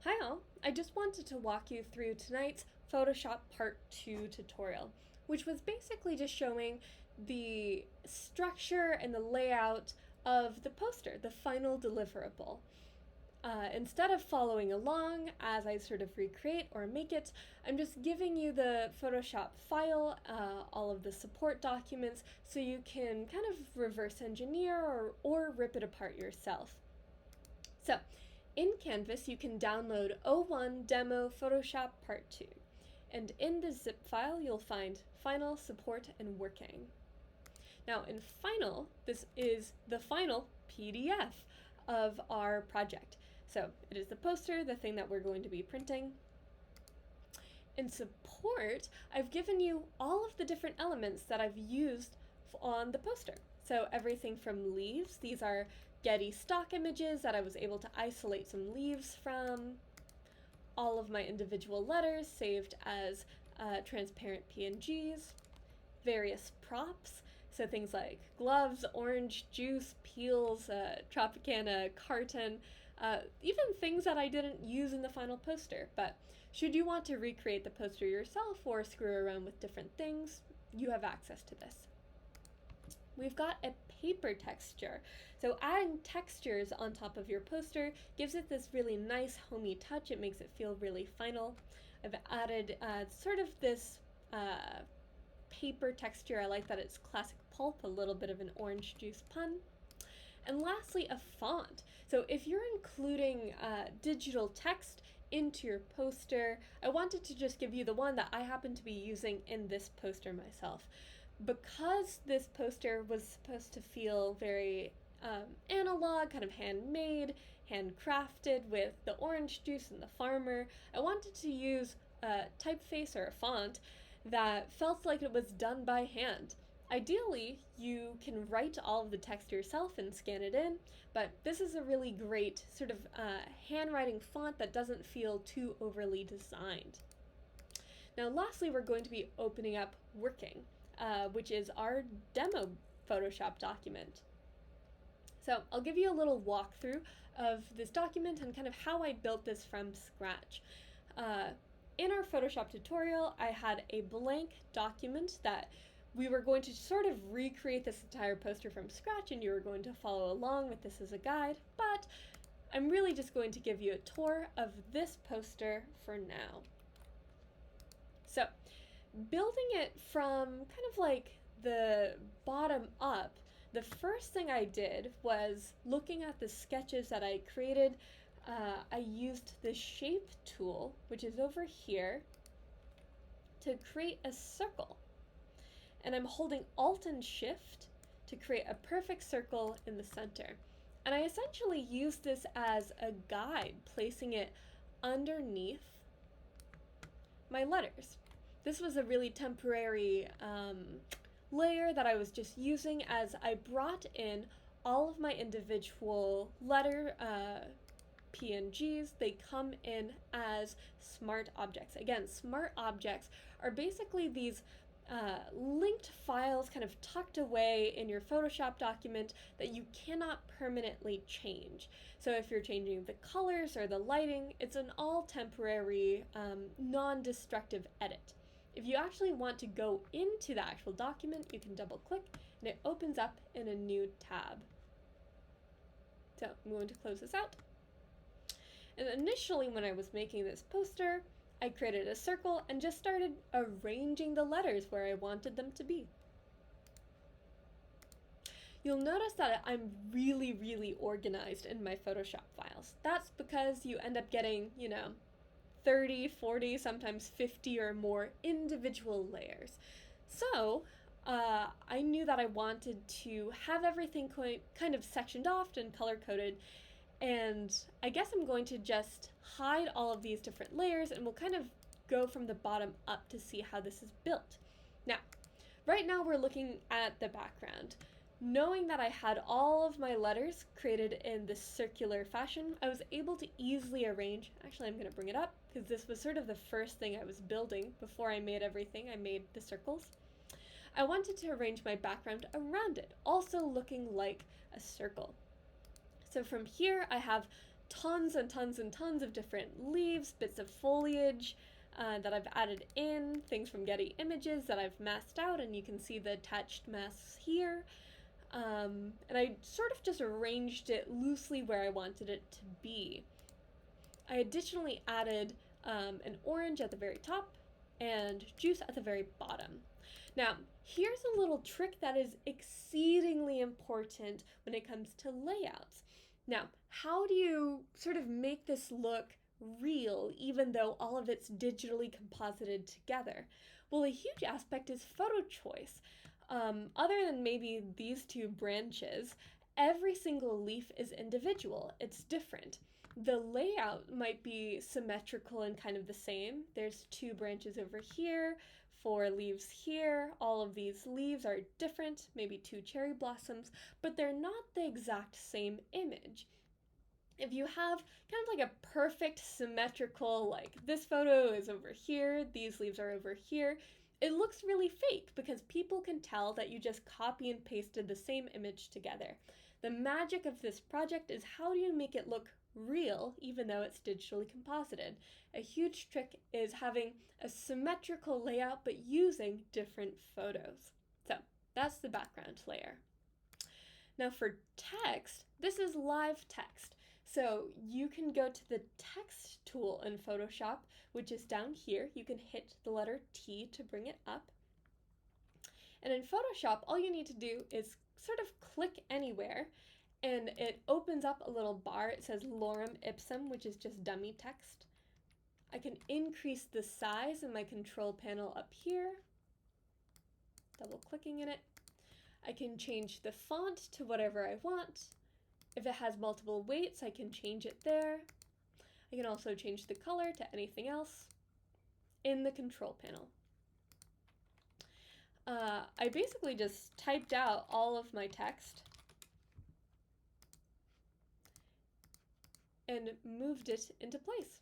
Hi all! I just wanted to walk you through tonight's Photoshop Part 2 tutorial, which was basically just showing the structure and the layout of the poster, the final deliverable. Instead of following along as I sort of recreate or make it, I'm just giving you the Photoshop file, all of the support documents, so you can kind of reverse engineer or rip it apart yourself. So, in Canvas, you can download O1 Demo Photoshop Part 2. And in the zip file, you'll find Final, Support, and Working. Now, in Final, this is the final PDF of our project. So, it is the poster, the thing that we're going to be printing. In Support, I've given you all of the different elements that I've used on the poster. So everything from leaves, these are Getty stock images that I was able to isolate some leaves from, all of my individual letters saved as transparent PNGs, various props, so things like gloves, orange juice, peels, Tropicana carton, even things that I didn't use in the final poster. But should you want to recreate the poster yourself or screw around with different things, you have access to this. We've got a paper texture. So adding textures on top of your poster gives it this really nice homey touch. It makes it feel really final. I've added sort of this paper texture. I like that it's classic pulp, a little bit of an orange juice pun. And lastly, a font. So if you're including digital text into your poster, I wanted to just give you the one that I happen to be using in this poster myself. Because this poster was supposed to feel very analog, kind of handmade, handcrafted with the orange juice and the farmer, I wanted to use a typeface or a font that felt like it was done by hand. Ideally, you can write all of the text yourself and scan it in, but this is a really great sort of handwriting font that doesn't feel too overly designed. Now lastly, we're going to be opening up Working, which is our demo Photoshop document. So I'll give you a little walkthrough of this document and kind of how I built this from scratch. In our Photoshop tutorial, I had a blank document that we were going to sort of recreate this entire poster from scratch, and you were going to follow along with this as a guide, but I'm really just going to give you a tour of this poster for now. So, building it from kind of like the bottom up, the first thing I did was looking at the sketches that I created. I used the shape tool, which is over here, to create a circle. And I'm holding Alt and Shift to create a perfect circle in the center. And I essentially used this as a guide, placing it underneath my letters. This was a really temporary layer that I was just using as I brought in all of my individual letter PNGs. They come in as smart objects. Again, smart objects are basically these linked files kind of tucked away in your Photoshop document that you cannot permanently change. So if you're changing the colors or the lighting, it's an all temporary, non-destructive edit. If you actually want to go into the actual document, you can double click and it opens up in a new tab. So I'm going to close this out. And initially when I was making this poster, I created a circle and just started arranging the letters where I wanted them to be. You'll notice that I'm really organized in my Photoshop files. That's because you end up getting, 30, 40, sometimes 50 or more individual layers. So I knew that I wanted to have everything kind of sectioned off and color-coded, and I guess I'm going to just hide all of these different layers and we'll kind of go from the bottom up to see how this is built. Now, right now we're looking at the background. Knowing that I had all of my letters created in this circular fashion, I was able to easily arrange, actually I'm going to bring it up because this was sort of the first thing I was building before I made everything. I made the circles. I wanted to arrange my background around it, also looking like a circle. So from here I have tons and tons and tons of different leaves, bits of foliage that I've added in, things from Getty Images that I've masked out, and you can see the attached masks here. And I sort of just arranged it loosely where I wanted it to be. I additionally added an orange at the very top and juice at the very bottom. Now, here's a little trick that is exceedingly important when it comes to layouts. Now, how do you sort of make this look real even though all of it's digitally composited together? Well, a huge aspect is photo choice. Other than maybe these two branches, every single leaf is individual. It's different. The layout might be symmetrical and kind of the same. There's 2 branches over here, 4 leaves here. All of these leaves are different, maybe 2 cherry blossoms, but they're not the exact same image. If you have kind of like a perfect symmetrical, like this photo is over here, these leaves are over here, it looks really fake because people can tell that you just copy and pasted the same image together. The magic of this project is how do you make it look real even though it's digitally composited? A huge trick is having a symmetrical layout but using different photos. So that's the background layer. Now for text, this is live text. So you can go to the text tool in Photoshop, which is down here. You can hit the letter T to bring it up. And in Photoshop, all you need to do is sort of click anywhere, and it opens up a little bar. It says lorem ipsum, which is just dummy text. I can increase the size in my control panel up here, double clicking in it. I can change the font to whatever I want. If it has multiple weights, I can change it there. I can also change the color to anything else in the control panel. I basically just typed out all of my text and moved it into place.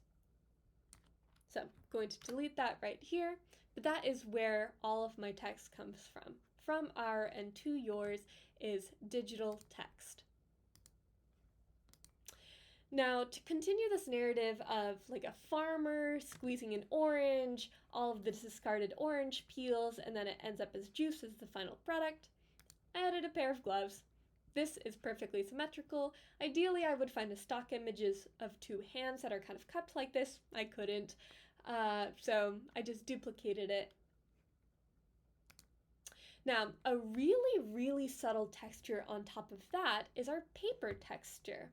So I'm going to delete that right here, but that is where all of my text comes from. From our and to yours is digital text. Now, to continue this narrative of like a farmer squeezing an orange, all of the discarded orange peels, and then it ends up as juice as the final product, I added a pair of gloves. This is perfectly symmetrical. Ideally, I would find a stock images of 2 hands that are kind of cupped like this. I couldn't, so I just duplicated it. Now, a really, really subtle texture on top of that is our paper texture.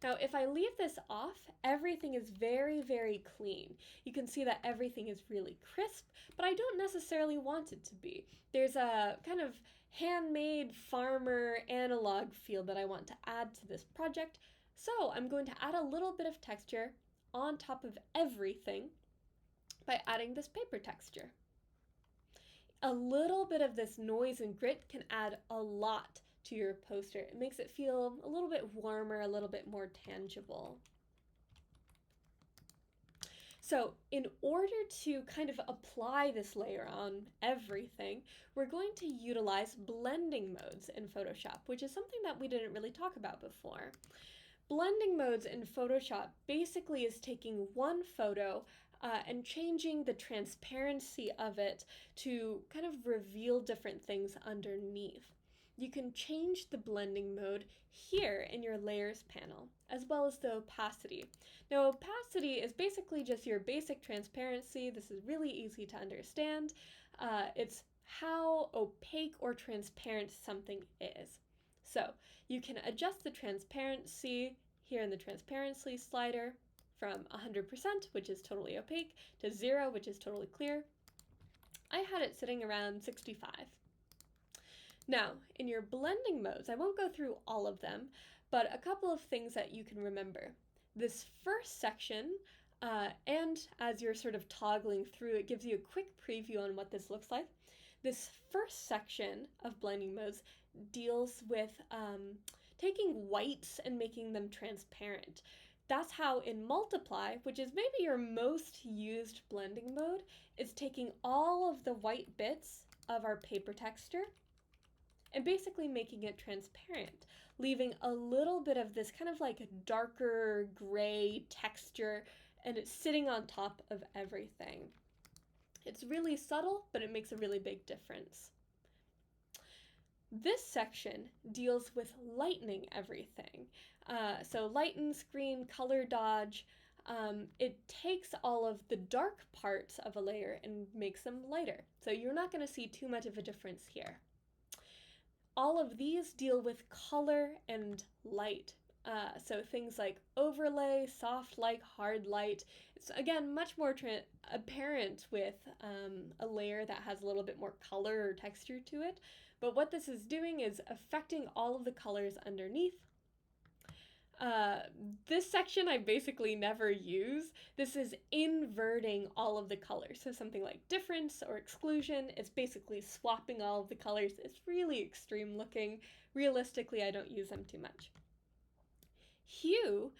Now, if I leave this off, everything is very, very clean. You can see that everything is really crisp, but I don't necessarily want it to be. There's a kind of handmade farmer analog feel that I want to add to this project, so I'm going to add a little bit of texture on top of everything by adding this paper texture. A little bit of this noise and grit can add a lot to your poster. It makes it feel a little bit warmer, a little bit more tangible. So in order to kind of apply this layer on everything, we're going to utilize blending modes in Photoshop, which is something that we didn't really talk about before. Blending modes in Photoshop basically is taking one photo and changing the transparency of it to kind of reveal different things underneath. You can change the blending mode here in your layers panel, as well as the opacity. Now, opacity is basically just your basic transparency. This is really easy to understand. It's how opaque or transparent something is. So you can adjust the transparency here in the transparency slider from 100%, which is totally opaque, to 0, which is totally clear. I had it sitting around 65. Now, in your blending modes, I won't go through all of them, but a couple of things that you can remember. This first section, and as you're sort of toggling through, it gives you a quick preview on what this looks like. This first section of blending modes deals with taking whites and making them transparent. That's how in Multiply, which is maybe your most used blending mode, is taking all of the white bits of our paper texture and basically making it transparent, leaving a little bit of this kind of like darker gray texture, and it's sitting on top of everything. It's really subtle, but it makes a really big difference. This section deals with lightening everything. So lighten, screen, color dodge. It takes all of the dark parts of a layer and makes them lighter. So you're not going to see too much of a difference here. All of these deal with color and light. So things like overlay, soft light, hard light. It's again much more apparent with a layer that has a little bit more color or texture to it. But what this is doing is affecting all of the colors underneath. This section I basically never use. This is inverting all of the colors. So something like difference or exclusion, it's basically swapping all of the colors. It's really extreme looking. Realistically, I don't use them too much. Hue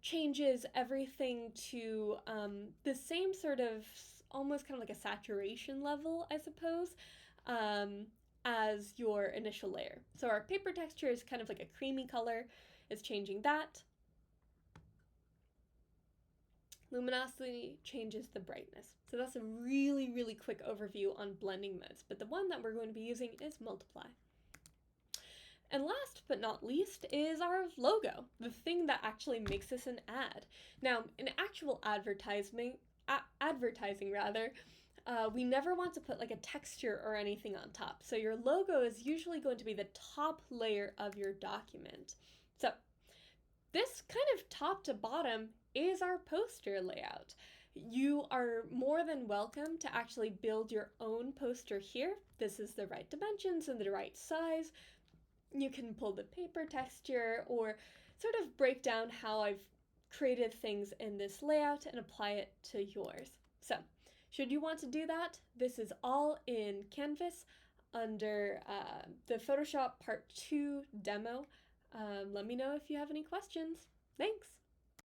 changes everything to the same sort of almost kind of like a saturation level, I suppose, as your initial layer. So our paper texture is kind of like a creamy color. It's changing that. Luminosity changes the brightness. So that's a really, really quick overview on blending modes, but the one that we're going to be using is multiply. And last but not least is our logo, the thing that actually makes this an ad. Now, in actual advertising, we never want to put like a texture or anything on top. So your logo is usually going to be the top layer of your document. So this kind of top to bottom is our poster layout. You are more than welcome to actually build your own poster here. This is the right dimensions and the right size. You can pull the paper texture or sort of break down how I've created things in this layout and apply it to yours. So, should you want to do that, this is all in Canvas under the Photoshop Part 2 demo. Let me know if you have any questions. Thanks!